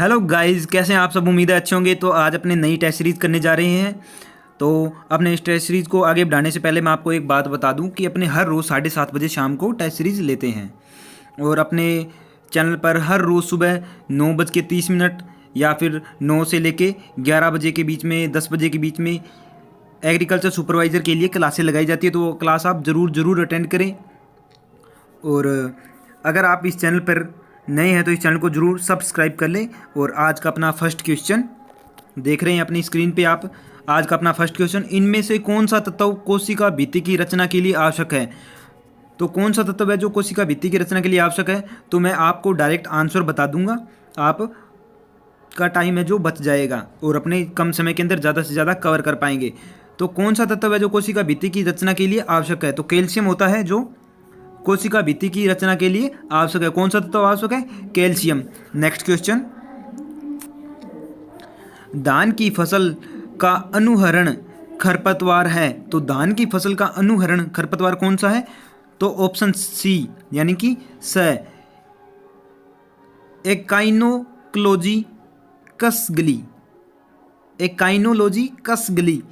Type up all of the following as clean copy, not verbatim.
Hello guys, कैसे हैं आप सब। उम्मीद है अच्छे होंगे। तो आज अपने नई टेस्ट सीरीज़ करने जा रहे हैं। तो अपने इस टेस्ट सीरीज़ को आगे बढ़ाने से पहले मैं आपको एक बात बता दूं कि अपने हर रोज़ 7:30 बजे शाम को टेस्ट सीरीज़ लेते हैं और अपने चैनल पर हर रोज़ सुबह 9:30 या फिर 9 से लेके 11 बजे के बीच में, 10 बजे के बीच में एग्रीकल्चर सुपरवाइज़र के लिए क्लासें लगाई जाती है। तो वो क्लास आप ज़रूर अटेंड करें। और अगर आप इस चैनल पर नए हैं तो इस चैनल को ज़रूर सब्सक्राइब कर लें। और आज का अपना फर्स्ट क्वेश्चन देख रहे हैं अपनी स्क्रीन पे आप। आज का अपना फर्स्ट क्वेश्चन, इनमें से कौन सा तत्व कोशिका भित्ति की रचना के लिए आवश्यक है। तो कौन सा तत्व है जो कोशिका भित्ति की रचना के लिए आवश्यक है, तो मैं आपको डायरेक्ट आंसर बता दूंगा। आप का टाइम है जो बच जाएगा और अपने कम समय के अंदर ज़्यादा से ज़्यादा कवर कर पाएंगे। तो कौन सा तत्व है जो कोशिका भित्ति की रचना के लिए आवश्यक है, तो कैल्शियम होता है जो कोशिका भित्ति की रचना के लिए आवश्यक है। कौन सा तत्व आवश्यक है, कैल्शियम। नेक्स्ट क्वेश्चन, धान की फसल का अनुहरण खरपतवार है। तो धान की फसल का अनुहरण खरपतवार कौन सा है, तो ऑप्शन सी यानी कि स, एकाइनोक्लोजी कसगली। एकाइनोलॉजी कसगली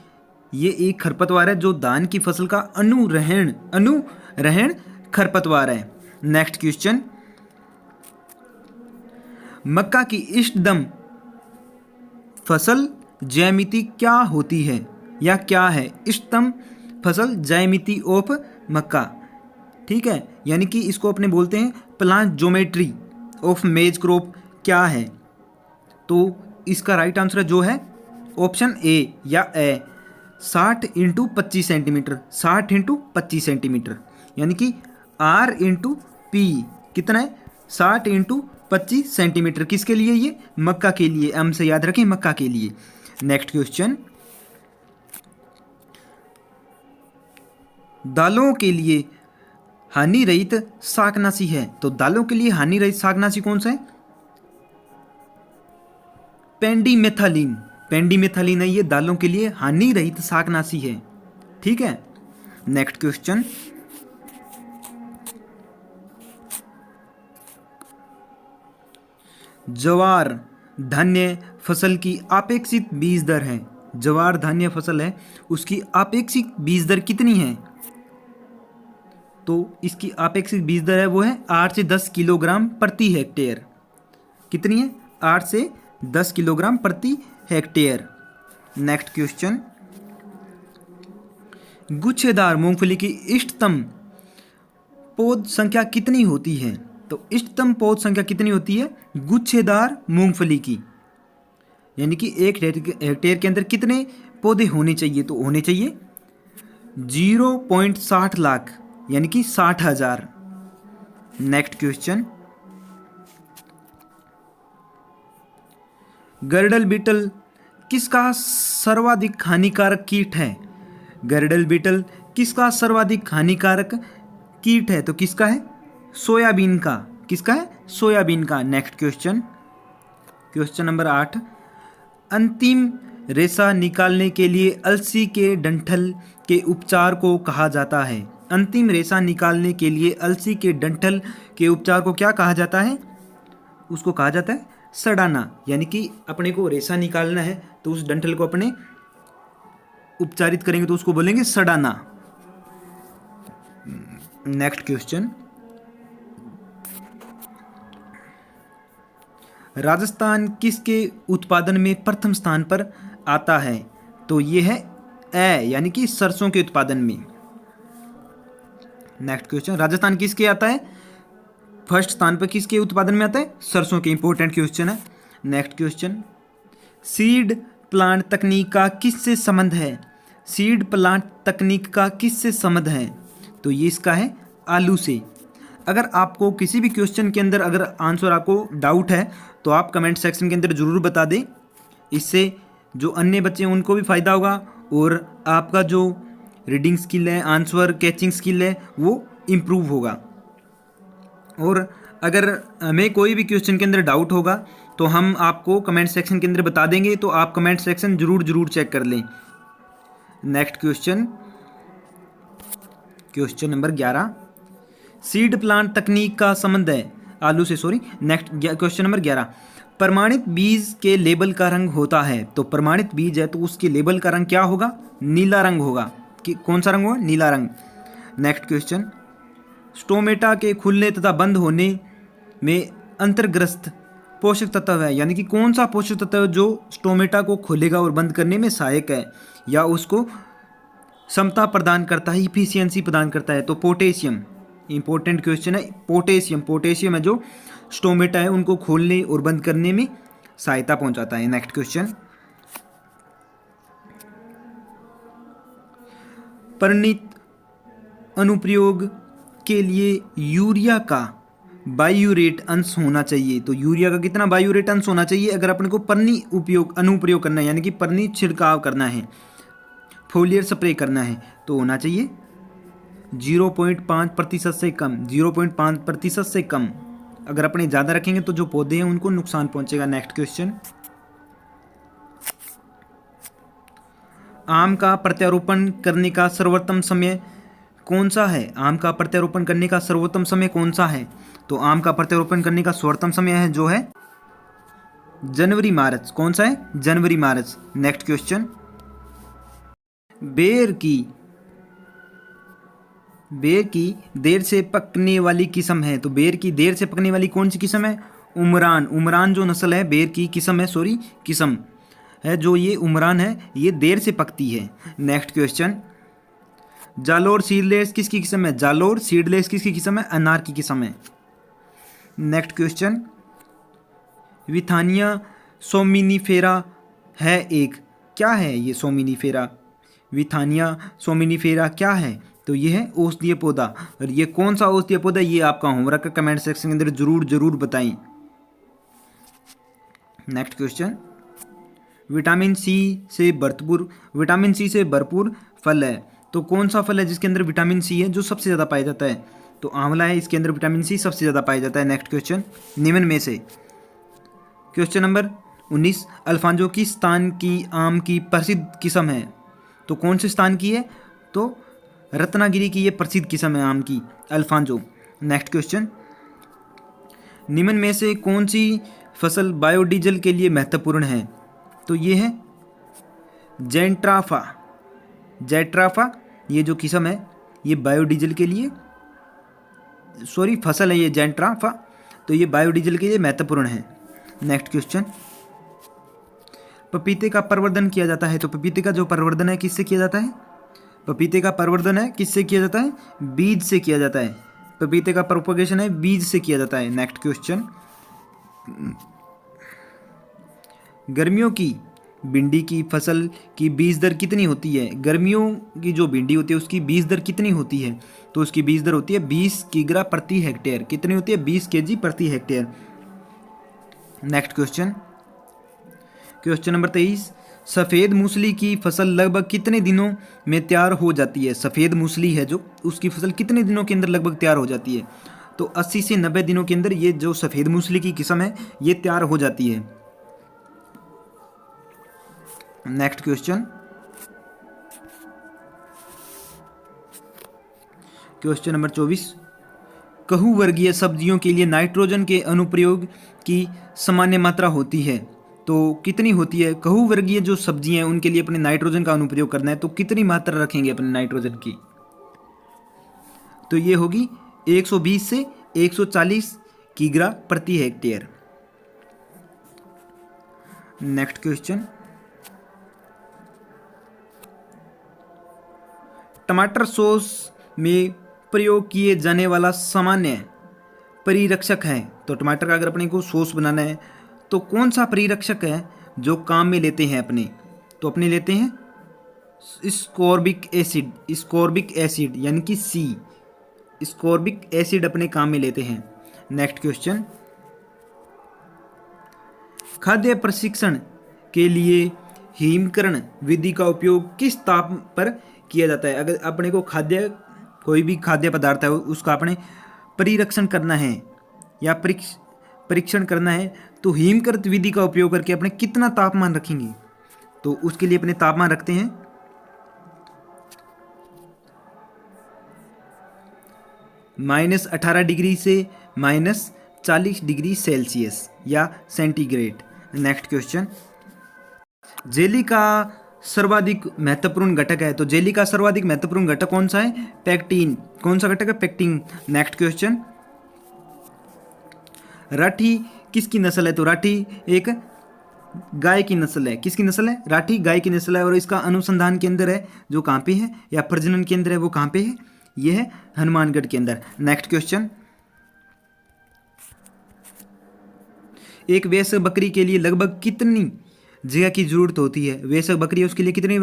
ये एक खरपतवार है जो धान की फसल का अनुरहण खरपतवार है। नेक्स्ट क्वेश्चन, मक्का की इष्टतम फसल ज्यामिति क्या होती है या क्या है। इष्टतम फसल ज्यामिति ऑफ मक्का, ठीक है, यानी कि इसको अपने बोलते हैं प्लांट ज्योमेट्री ऑफ मेज क्रॉप क्या है। तो इसका राइट आंसर जो है ऑप्शन ए या ए, 60x25 सेंटीमीटर। 60x25 सेंटीमीटर यानी कि R इंटू पी कितना है, 60x25 सेंटीमीटर। किसके लिए, ये मक्का के लिए। एम से याद रखें, मक्का के लिए। नेक्स्ट क्वेश्चन, दालों के लिए हानि रहित शाकनाशी है। तो दालों के लिए हानि रहित शाकनाशी कौन सा है, पेंडीमेथालिन। पेंडीमेथालिन है ये दालों के लिए हानि रहित शाकनाशी है, ठीक है। नेक्स्ट क्वेश्चन, ज्वार धान्य फसल की अपेक्षित बीज दर है। ज्वार धान्य फसल है, उसकी अपेक्षित बीज दर कितनी है। तो इसकी अपेक्षित बीज दर है वो है 8 से 10 किलोग्राम प्रति हेक्टेयर। कितनी है, 8 से 10 किलोग्राम प्रति हेक्टेयर। नेक्स्ट क्वेश्चन, गुच्छेदार मूंगफली की इष्टतम पौध संख्या कितनी होती है। तो इष्टतम पौध संख्या कितनी होती है गुच्छेदार मूंगफली की, यानी कि एक हेक्टेयर के अंदर कितने पौधे होने चाहिए, तो होने चाहिए 0.60 लाख यानी कि 60,000। नेक्स्ट क्वेश्चन, गर्डल बीटल किसका सर्वाधिक हानिकारक कीट है। गर्डल बीटल किसका सर्वाधिक हानिकारक कीट है, तो किसका है, सोयाबीन का। किसका है, सोयाबीन का। नेक्स्ट क्वेश्चन, क्वेश्चन नंबर 8, अंतिम रेशा निकालने के लिए अलसी के डंठल के उपचार को कहा जाता है। अंतिम रेशा निकालने के लिए अलसी के डंठल के उपचार को क्या कहा जाता है, उसको कहा जाता है सड़ाना। यानी कि अपने को रेशा निकालना है तो उस डंठल को अपने उपचारित करेंगे तो उसको बोलेंगे सड़ाना। नेक्स्ट क्वेश्चन, राजस्थान किसके उत्पादन में प्रथम स्थान पर आता है। तो ये है ए यानी कि सरसों के उत्पादन में। नेक्स्ट क्वेश्चन, राजस्थान किसके आता है, फर्स्ट स्थान पर किसके उत्पादन में आता है, सरसों के। इंपॉर्टेंट क्वेश्चन है। नेक्स्ट क्वेश्चन, सीड प्लांट तकनीक का किससे संबंध है। सीड प्लांट तकनीक का किससे संबंध है, तो ये इसका है आलू से। अगर आपको किसी भी क्वेश्चन के अंदर अगर आंसर आपको डाउट है तो आप कमेंट सेक्शन के अंदर ज़रूर बता दें। इससे जो अन्य बच्चे हैं उनको भी फ़ायदा होगा और आपका जो रीडिंग स्किल है, आंसर कैचिंग स्किल है, वो इम्प्रूव होगा। और अगर हमें कोई भी क्वेश्चन के अंदर डाउट होगा तो हम आपको कमेंट सेक्शन के अंदर बता देंगे, तो आप कमेंट सेक्शन ज़रूर चेक कर लें। Next question, question number 11, seed plant तकनीक का संबंध है आलू से। नेक्स्ट क्वेश्चन नंबर 11, प्रमाणित बीज के लेबल का रंग होता है, तो प्रमाणित बीज है तो उसके लेबल का रंग क्या होगा? नीला रंग होगा। कि कौन सा रंग होगा? नीला रंग। नेक्स्ट क्वेश्चन, स्टोमेटा के खुलने तथा बंद होने में अंतर्ग्रस्त पोषक तत्व है, यानी कि कौन सा पोषक तत्व जो स्टोमेटा को खोलेगा और बंद करने में सहायक है या उसको क्षमता प्रदान करता है, इफिशियंसी प्रदान करता है? तो पोटेशियम। इंपॉर्टेंट क्वेश्चन है, पोटेशियम। पोटेशियम है जो स्टोमेटा है उनको खोलने और बंद करने में सहायता पहुंचाता है। नेक्स्ट क्वेश्चन, परिणित अनुप्रयोग के लिए यूरिया का बायोरेट अंश होना चाहिए, तो यूरिया का कितना बायोरेट अंश होना चाहिए अगर अपन को अनुप्रयोग करना है, यानी कि परनी छिड़काव करना है, फोलियर स्प्रे करना है, तो होना चाहिए 0.5% से कम। 0.5% से कम अगर अपने ज़्यादा रखेंगे तो जो पौधे हैं उनको नुकसान पहुंचेगा। नेक्स्ट क्वेश्चन, आम का प्रत्यारोपण करने का सर्वोत्तम समय कौन सा है? आम का प्रत्यारोपण करने का सर्वोत्तम समय कौन सा है? तो आम का प्रत्यारोपण करने का सर्वोत्तम समय है जो है जनवरी मार्च। कौन सा है? जनवरी मार्च। नेक्स्ट क्वेश्चन, बेर की देर से पकने वाली किस्म है, तो बेर की देर से पकने वाली कौन सी किस्म है? उमरान। उमरान जो नस्ल है बेर की किस्म है, किस्म है जो ये उमरान है, ये देर से पकती है। नेक्स्ट क्वेश्चन, जालोर सीडलेस किसकी किस्म है? जालोर सीडलेस किसकी किस्म है? अनार की किस्म है। नेक्स्ट क्वेश्चन, विथानिया सोमिनिफेरा है एक, क्या है ये सोमिनिफेरा? विथानिया सोमिनिफेरा क्या है? तो ये है औषधीय पौधा। और ये कौन सा औषधीय पौधा, ये आपका होमवर्क का कमेंट सेक्शन के अंदर जरूर बताएं। नेक्स्ट क्वेश्चन, विटामिन सी से भरपूर फल है, तो कौन सा फल है जिसके अंदर विटामिन सी है जो सबसे ज़्यादा पाया जाता है? तो आंवला है, इसके अंदर विटामिन सी सबसे ज़्यादा पाया जाता है। नेक्स्ट क्वेश्चन, निम्न में से क्वेश्चन नंबर 19, अल्फांजो किस स्थान की आम की प्रसिद्ध किस्म है? तो कौन से स्थान की है? तो रत्नागिरी की ये प्रसिद्ध किस्म है आम की, अल्फांजो। नेक्स्ट क्वेश्चन, निम्न में से कौन सी फसल बायोडीजल के लिए महत्वपूर्ण है? तो ये है जैट्राफा। ये जो किस्म है ये बायोडीजल के लिए, फसल है ये जैट्राफा, तो ये बायोडीजल के लिए महत्वपूर्ण है। नेक्स्ट क्वेश्चन, पपीते का प्रवर्धन किया जाता है, तो पपीते का जो प्रवर्धन है किससे किया जाता है? पपीते का प्रवर्धन है किससे किया जाता है? बीज से किया जाता है। पपीते का प्रोपगेशन है बीज से किया जाता है। नेक्स्ट क्वेश्चन, गर्मियों की भिंडी की फसल की बीज दर कितनी होती है? गर्मियों की जो भिंडी होती है उसकी बीज दर कितनी होती है? तो उसकी बीज दर होती है 20 किग्रा प्रति हेक्टेयर। कितनी होती है? 20 kg प्रति hectare. Next question, question number 23, सफ़ेद मूसली की फसल लगभग कितने दिनों में तैयार हो जाती है? सफ़ेद मूसली है जो उसकी फसल कितने दिनों के अंदर लगभग तैयार हो जाती है? तो 80 से 90 दिनों के अंदर ये जो सफ़ेद मूसली की किस्म है ये तैयार हो जाती है। नेक्स्ट क्वेश्चन, क्वेश्चन नंबर 24, कहू वर्गीय सब्जियों के लिए नाइट्रोजन के अनुप्रयोग की सामान्य मात्रा होती है, तो कितनी होती है? कहू वर्गीय जो सब्जियां हैं उनके लिए अपने नाइट्रोजन का अनुप्रयोग करना है तो कितनी मात्रा रखेंगे अपने नाइट्रोजन की? तो ये होगी 120 से 140 किग्रा प्रति हेक्टेयर। नेक्स्ट क्वेश्चन, टमाटर सॉस में प्रयोग किए जाने वाला सामान्य परिरक्षक है, तो टमाटर का अगर अपने को सॉस बनाना है तो कौन सा परिरक्षक है जो काम में लेते हैं अपने? तो अपने लेते हैं स्कोर्बिक एसिड यानी कि सी, स्कोर्बिक एसिड अपने काम में लेते हैं। नेक्स्ट क्वेश्चन, खाद्य प्रशिक्षण के लिए हिमकरण विधि का उपयोग किस ताप पर किया जाता है? अगर अपने को कोई भी खाद्य पदार्थ है उसका अपने परिरक्षण करना है या परीक्षण करना है तो हिमकृत विधि का उपयोग करके अपने कितना तापमान रखेंगे? तो उसके लिए अपने तापमान रखते हैं -18 डिग्री से 40 डिग्री सेल्सियस या सेंटीग्रेड। नेक्स्ट क्वेश्चन, जेली का सर्वाधिक महत्वपूर्ण घटक है, तो जेली का सर्वाधिक महत्वपूर्ण घटक कौन सा है? पेक्टिन। कौन सा घटक है? पेक्टिन। नेक्स्ट क्वेश्चन, राठी किसकी नस्ल है? तो राठी एक गाय की नस्ल है। किसकी नस्ल है? राठी गाय की नस्ल है। और इसका अनुसंधान केंद्र है जो कहाँ पे है, या प्रजनन केंद्र है वो कहाँ पे है? ये है हनुमानगढ़ के अंदर। नेक्स्ट क्वेश्चन, एक वयस्क बकरी के लिए लगभग कितनी जगह की जरूरत होती है? वयस्क बकरी है उसके लिए कितनी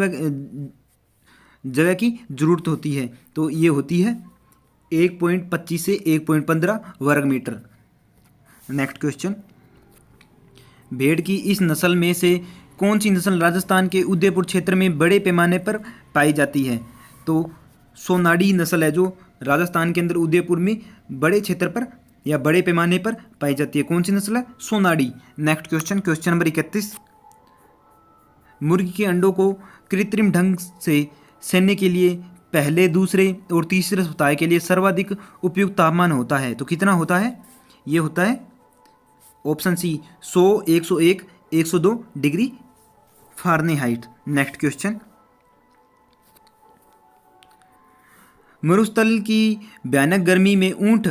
जगह की जरूरत होती है? तो ये होती है 1.25 से 1.15 वर्ग मीटर। नेक्स्ट क्वेश्चन, भेड़ की इस नस्ल में से कौन सी नस्ल राजस्थान के उदयपुर क्षेत्र में बड़े पैमाने पर पाई जाती है? तो सोनाड़ी नस्ल है जो राजस्थान के अंदर उदयपुर में बड़े क्षेत्र पर या बड़े पैमाने पर पाई जाती है। कौन सी नस्ल है? Sonadi. Next question, question number 31, मुर्गी के अंडों को कृत्रिम ढंग से सेने के लिए पहले, दूसरे और तीसरे सप्ताह के लिए सर्वाधिक उपयुक्त तापमान होता है, तो कितना होता है? ये होता है option C 100, 101, 102 degree Fahrenheit. Next question, मरुस्थल की भयानक गर्मी में ऊंट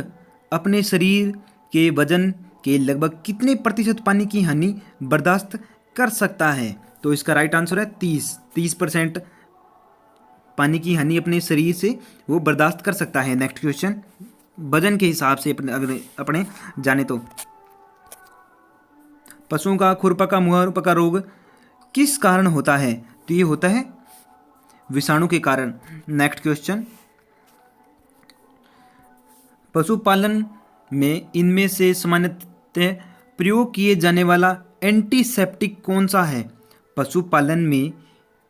अपने शरीर के वजन के लगभग कितने प्रतिशत पानी की हानि बर्दाश्त कर सकता है? तो इसका राइट आंसर है 30% पानी की हानि अपने शरीर से वो बर्दाश्त कर सकता है। नेक्स्ट क्वेश्चन, वजन के हिसाब से अपने जाने तो पशुओं का खुरपका मुहपका रोग किस कारण होता है? तो ये होता है विषाणु के कारण। नेक्स्ट क्वेश्चन, पशुपालन में इनमें से सामान्यतः प्रयोग किए जाने वाला एंटीसेप्टिक कौन सा है? पशुपालन में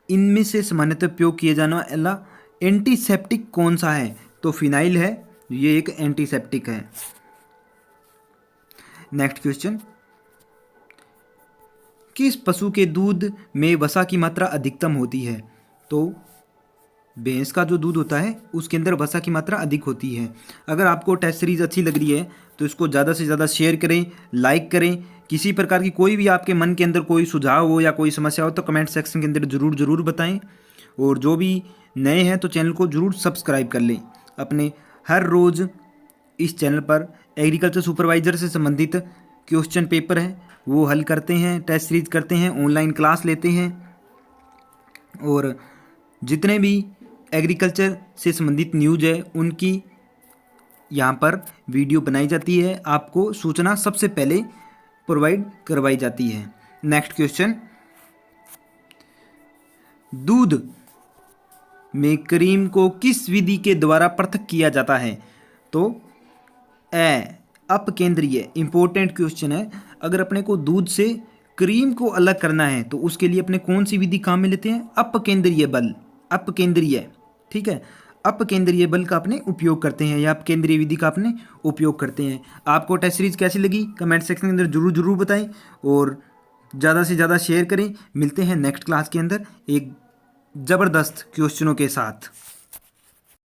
इनमें से सामान्यतः प्रयोग किए जाने वाला एंटीसेप्टिक कौन सा है? तो फिनाइल है, ये एक एंटीसेप्टिक है। नेक्स्ट क्वेश्चन, किस पशु के दूध में वसा की मात्रा अधिकतम होती है? तो भैंस का जो दूध होता है उसके अंदर वसा की मात्रा अधिक होती है। अगर आपको टेस्ट सीरीज अच्छी लग रही है तो इसको ज़्यादा से ज़्यादा शेयर करें, लाइक करें। किसी प्रकार की कोई भी आपके मन के अंदर कोई सुझाव हो या कोई समस्या हो तो कमेंट सेक्शन के अंदर ज़रूर बताएं। और जो भी नए हैं तो चैनल को ज़रूर सब्सक्राइब कर लें। अपने हर रोज़ इस चैनल पर एग्रीकल्चर सुपरवाइज़र से संबंधित क्वेश्चन पेपर है वो हल करते हैं, टेस्ट सीरीज करते हैं, ऑनलाइन क्लास लेते हैं और जितने भी एग्रीकल्चर से संबंधित न्यूज़ है उनकी यहाँ पर वीडियो बनाई जाती है, आपको सूचना सबसे पहले प्रोवाइड करवाई जाती है। नेक्स्ट क्वेश्चन, दूध में क्रीम को किस विधि के द्वारा पृथक किया जाता है? तो अपकेंद्रीय। इंपॉर्टेंट क्वेश्चन है। अगर अपने को दूध से क्रीम को अलग करना है तो उसके लिए अपने कौन सी विधि काम में लेते हैं? अपकेंद्रीय बल। अपकेंद्रीय, ठीक है, अपकेंद्रीय बल का अपने उपयोग करते हैं या अपकेंद्रीय विधि का अपने उपयोग करते हैं। आपको टेस्ट सीरीज कैसी लगी कमेंट सेक्शन के अंदर जरूर बताएं और ज़्यादा से ज़्यादा शेयर करें। मिलते हैं नेक्स्ट क्लास के अंदर एक ज़बरदस्त क्वेश्चनों के साथ।